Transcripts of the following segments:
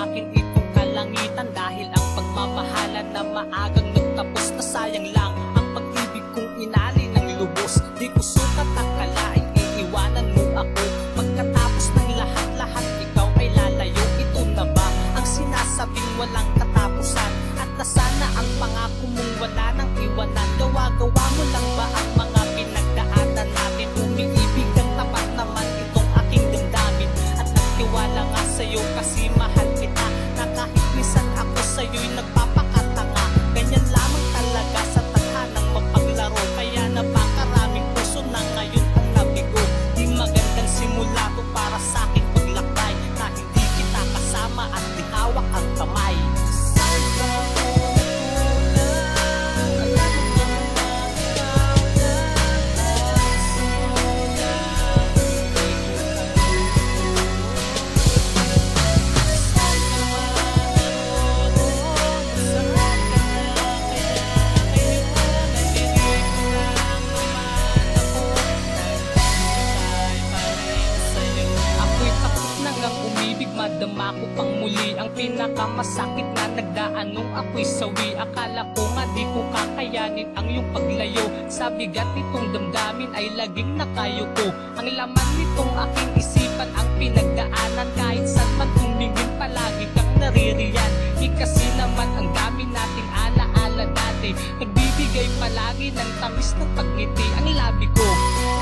akin itong kalangitan. Dahil ang pagmamahalan na maagang nagtapos na sayang lang ang pag-ibig kong inali ng lubos. Di ko sukat akalaing iiwanan mo ako. Pagkatapos ng lahat-lahat ikaw ay lalayo. Ito na ba ang sinasabing walang katapusan? At na sana ang pangako mong wala nang iwanan. Gawa-gawa mo lang ba ang mga pinagdaanan natin? Umiibig ang tapat naman itong aking damdamin. At nagtiwala nga sa'yo kasi mahal kita. Na kahit minsan ako sa'yo'y nagpapakatanga. Ganyan lamang talaga sa tadhanang mapaglaro. Kaya napakaraming puso na ngayon ang nabigo. Di magandang simula to para sa'kin paglakbay. Na hindi kita kasama at di hawak ang kamay. Madama ko pang muli ang pinakamasakit na nagdaan nung ako'y sawi. Akala ko nga di ko kakayanin ang iyong paglayo. Sa bigat nitong damdamin ay laging nakayuko. Ang laman nitong aking isipan ang pinagdaanan. Kahit saan man tumingin palagi kang naririyan. Kasi naman ang dami nating alaala dati. Nagbibigay palagi ng tamis ng pagngiti. Ang labi ko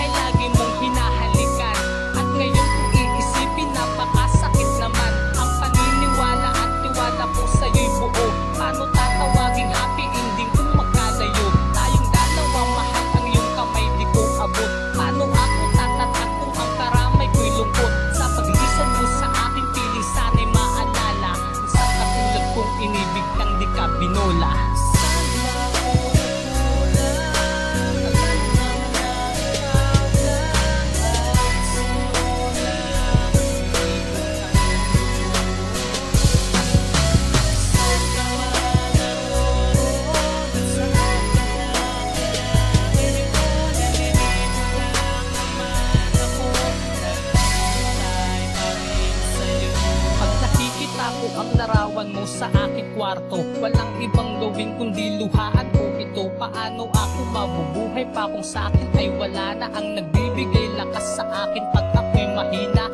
ay lagi mong hinahalikan. At ngayon kung iisipin napakasakit naman. Ang paniniwala at tiwala ko sa'yo'y buo. Paano tatawaging happy ending kung magkalayo? Tayong dalawa mahal ang iyong kamay di ko abot. Paano ako tatatak kung ang karamay ko'y lungkot? Sa paglisan mo sa aking piling sana'y maalala. Isang katulad kong inibig kang di ka binola. Ang larawan mo sa aking kwarto, walang ibang gawin kundi luhaan ko ito. Paano ako mabubuhay pa kung sa akin ay wala na ang nagbibigay lakas sa akin pag ako'y mahina?